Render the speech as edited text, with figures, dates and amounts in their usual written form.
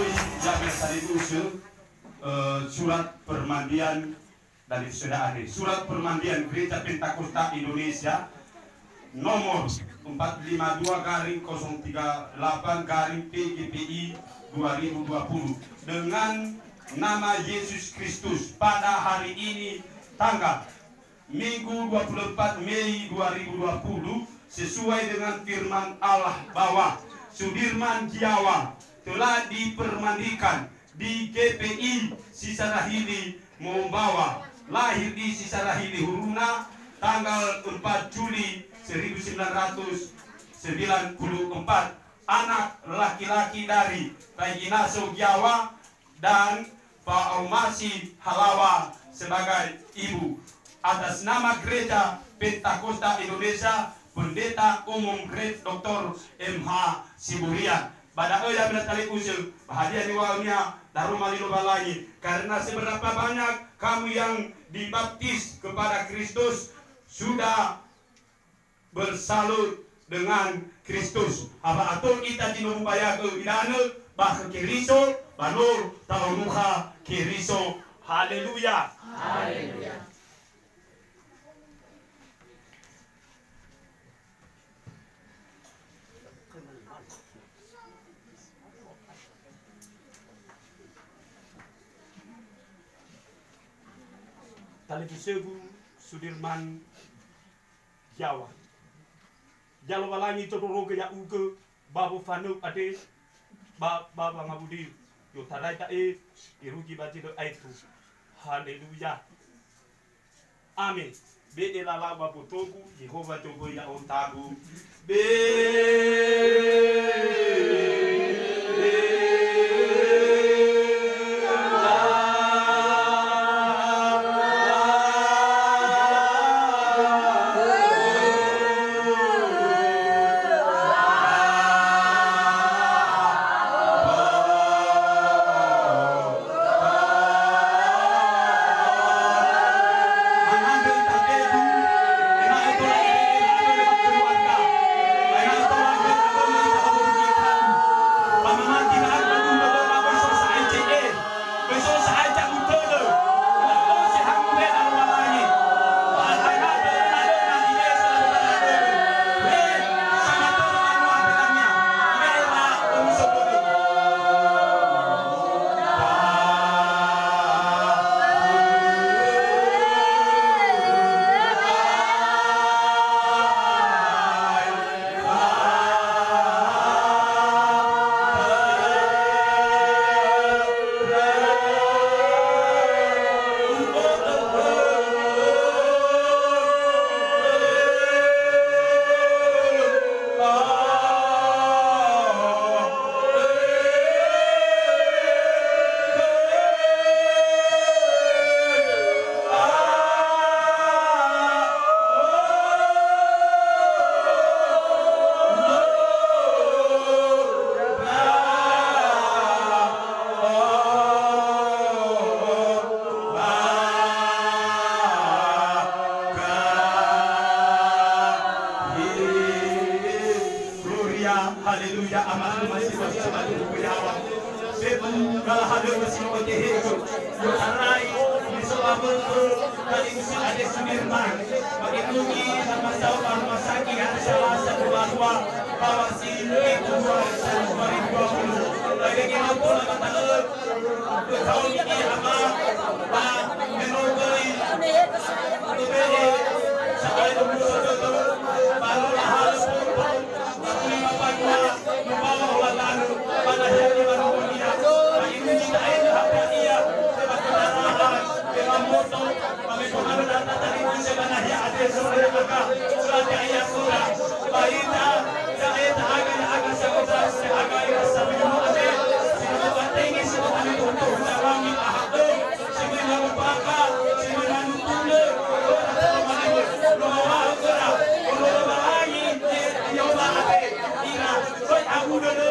yang tadi usul surat permandian dari sudah ada surat permandian Gereja Pentakosta Indonesia nomor 452/038/PGPI 2020 dengan nama Yesus Kristus pada hari ini tanggal Minggu 24 Mei 2020 sesuai dengan firman Allah bahwa Sudirman Jawa telah dipermandikan di GPI Sisarahili membawa lahir di Sisarahili Huruna tanggal 4 Juli 1994, anak laki-laki dari Reginaso Jawa dan Pak Aumasi Halawa sebagai ibu. Atas nama Gereja Pentakosta Indonesia, Pendeta Umum Gereja Dr. MH Siburian. Pada yang bertali usul bahagia diwalnya darumah lagi karena seberapa banyak kamu yang dibaptis kepada Kristus sudah bersalut dengan Kristus. Apa atur kita dinubaya ke bidana bah kiriso balur taumuha kiriso. Haleluya. Haleluya. Talifisegu Sudirman Jawa. Jalo walangi totoro ke ya uke babu fanu ade baba ngabudi yo tarai ta iruji bati do aitu. Haleluya. Amin. Be elala babu toku Yehova togo ya ontagu. Haleluya, amat masih satu kuyawa. Sebu kalau hadir masih oke itu. Yoharai disoabu kali musim ada Sudirman. Bagi tungi nama sahabat rumah sakit ada salah satu bahwa bawasi itu 2020. Lagi kita pun nama tahu. Tahun ini ama menurut sampai 21 baru harus Udah